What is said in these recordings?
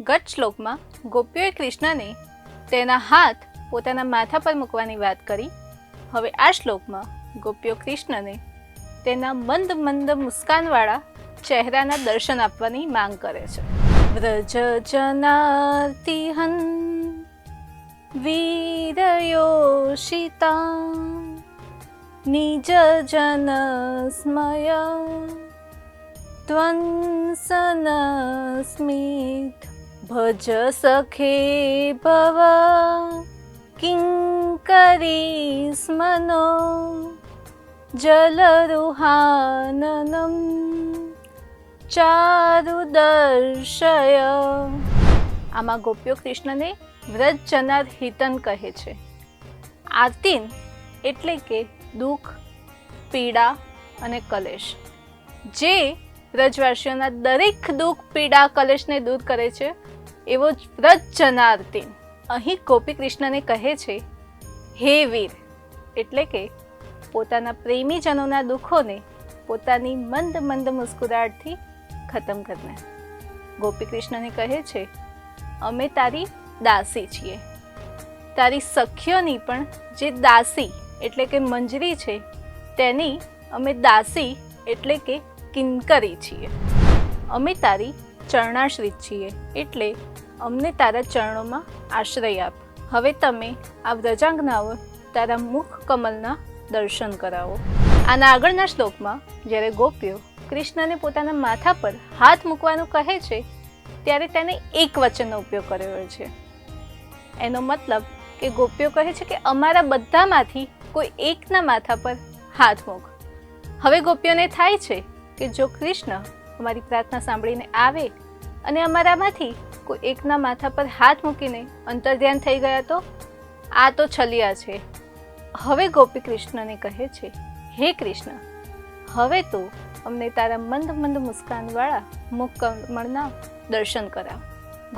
ગત શ્લોકમાં ગોપીઓએ કૃષ્ણને તેના હાથ પોતાના માથા પર મૂકવાની વાત કરી. હવે આ શ્લોકમાં ગોપીઓ કૃષ્ણને તેના મંદ મંદ મુસ્કાનવાળા ચહેરાના દર્શન આપવાની માંગ કરે છે. વ્રજ જનાર્તિહન વીરયોષિતા નિજ જન સ્મય ત્વન્સન સ્મિત ભજ સખે ભવ કિંકરી સ્મનો જલરુહાનનમ ચારુ દર્શય. આમાં ગોપીઓ કૃષ્ણને વ્રજ જનાર હિતન કહે છે. આર્તિન એટલે કે દુઃખ, પીડા અને કલેશ, જે વ્રજવાસીઓના દરેક દુઃખ, પીડા, કલેશને દૂર કરે છે એવો જ વ્રજ જનાર્તિન. અહીં ગોપી કૃષ્ણને કહે છે હે વીર, એટલે કે પોતાના પ્રેમીજનોના દુઃખોને પોતાની મંદ મંદ મુસ્કુરાટથી ખતમ કરનાર. ગોપી કૃષ્ણને કહે છે અમે તારી દાસી છીએ, તારી સખીઓની પણ જે દાસી એટલે કે મંજરી છે તેની અમે દાસી એટલે કે કિંકરી છીએ. અમે તારી ચરણાશ્રિત છીએ, એટલે અમને તારા ચરણોમાં આશ્રય આપ. હવે તમે આ વ્રજાંગનાઓ તારા મુખ કમલના દર્શન કરાવો. આના આગળના શ્લોકમાં જ્યારે ગોપીઓ કૃષ્ણને પોતાના માથા પર હાથ મૂકવાનું કહે છે ત્યારે તેને એક વચનનો ઉપયોગ કર્યો છે. એનો મતલબ કે ગોપીઓ કહે છે કે અમારા બધામાંથી કોઈ એકના માથા પર હાથ મૂક. હવે ગોપીઓને થાય છે કે જો કૃષ્ણ અમારી પ્રાર્થના સાંભળીને આવે અને અમારામાંથી કોઈ એકના માથા પર હાથ મૂકીને અંતર્ધ્યાન થઈ ગયા તો આ તો છલિયા છે. હવે ગોપી કૃષ્ણને કહે છે હે કૃષ્ણ, હવે તો અમને તારા મંદ મંદ મુસ્કાનવાળા મુખ કમળના દર્શન કરાવ.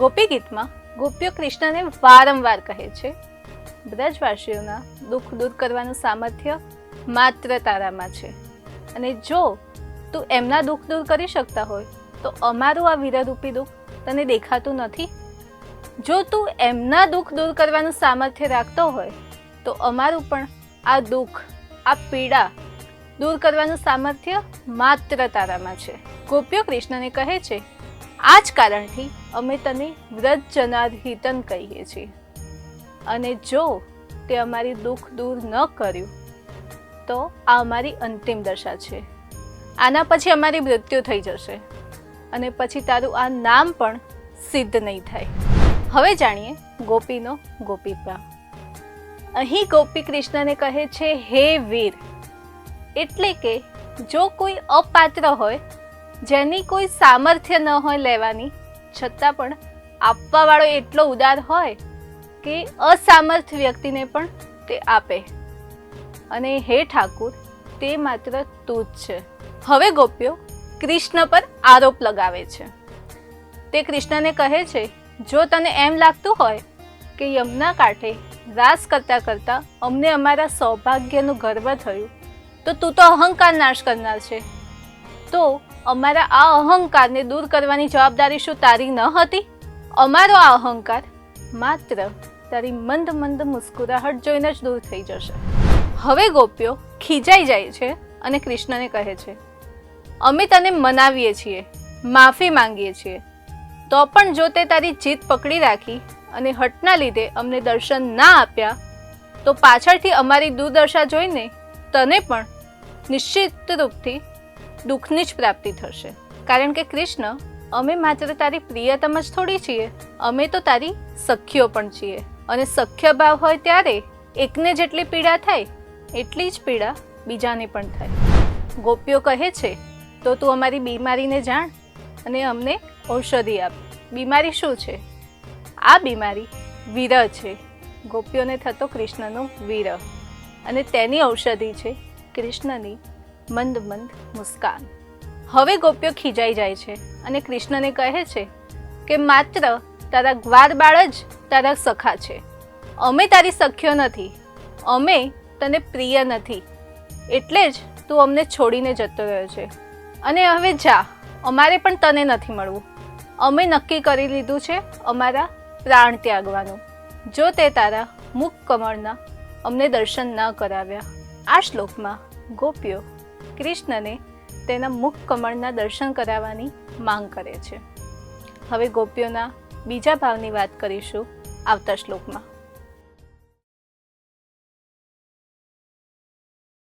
ગોપી ગીતમાં ગોપીઓ કૃષ્ણને વારંવાર કહે છે બ્રજવાસીઓના દુઃખ દૂર કરવાનું સામર્થ્ય માત્ર તારામાં છે, અને જો તું એમના દુઃખ દૂર કરી શકતા હોય તો અમારું આ વીરરૂપી દુઃખ તને દેખાતું નથી? જો તું એમના દુઃખ દૂર કરવાનું સામર્થ્ય રાખતો હોય તો અમારું પણ આ દુઃખ, આ પીડા દૂર કરવાનું સામર્થ્ય માત્ર તારામાં છે. ગોપીઓ કૃષ્ણને કહે છે આ જ કારણથી અમે તને વ્રજ જનાર હિતન કહીએ છીએ, અને જો તે અમારી દુઃખ દૂર ન કર્યું તો આ અમારી અંતિમ દશા છે. આના પછી અમારી મૃત્યુ થઈ જશે અને પછી તારું આ નામ પણ સિદ્ધ નહીં થાય. હવે જાણીએ ગોપીનો ગોપીભાવ. અહીં ગોપી કૃષ્ણને કહે છે હે વીર, એટલે કે જો કોઈ અપાત્ર હોય, જેની કોઈ સામર્થ્ય ન હોય લેવાની, છતાં પણ આપવાવાળો એટલો ઉદાર હોય કે અસામર્થ વ્યક્તિને પણ તે આપે, અને હે ઠાકુર, તે માત્ર તું જ છે. હવે ગોપીઓ કૃષ્ણ પર આરોપ લગાવે છે. તે કૃષ્ણને કહે છે જો તને એમ લાગતું હોય કે યમુના કાંઠે રાસ કરતા કરતા અમને અમારા સૌભાગ્યનું ગર્વ થયું તો તું તો અહંકાર નાશ કરનાર છે, તો અમારા આ અહંકારને દૂર કરવાની જવાબદારી શું તારી ન હતી? અમારો આ અહંકાર માત્ર તારી મંદ મંદ મુસ્કુરાહટ જોઈને જ દૂર થઈ જશે. હવે ગોપીઓ ખીજાઈ જાય છે અને કૃષ્ણને કહે છે અમે તને મનાવીએ છીએ, માફી માંગીએ છીએ, તો પણ જો તે તારી જીદ પકડી રાખી અને હઠના લીધે અમને દર્શન ના આપ્યા તો પાછળથી અમારી દુર્દશા જોઈને તને પણ નિશ્ચિત રૂપથી દુઃખની જ પ્રાપ્તિ થશે. કારણ કે કૃષ્ણ, અમે માત્ર તારી પ્રિયતમ જ થોડી છીએ, અમે તો તારી સખીઓ પણ છીએ, અને સખ્ય ભાવ હોય ત્યારે એકને જેટલી પીડા થાય એટલી જ પીડા બીજાને પણ થાય. ગોપીઓ કહે છે તો તું અમારી બીમારીને જાણ અને અમને ઔષધિ આપ. બીમારી શું છે? આ બીમારી વિરહ છે, ગોપીઓને થતો કૃષ્ણનો વિરહ, અને તેની ઔષધિ છે કૃષ્ણની મંદ મંદ મુસ્કાન. હવે ગોપીઓ ખીજાઈ જાય છે અને કૃષ્ણને કહે છે કે માત્ર તારા ગ્વાર બાળ જ તારા સખા છે, અમે તારી સખ્યો નથી, અમે તને પ્રિય નથી, એટલે જ તું અમને છોડીને જતો રહ્યો છે, અને હવે જા, અમારે પણ તને નથી મળવું. અમે નક્કી કરી લીધું છે અમારા પ્રાણ ત્યાગવાનું, જો તે તારા મુખ કમળના અમને દર્શન ન કરાવ્યા. આ શ્લોકમાં ગોપીઓ કૃષ્ણને તેના મુખ કમળના દર્શન કરાવવાની માંગ કરે છે. હવે ગોપીઓના બીજા ભાવની વાત કરીશું આવતા શ્લોકમાં.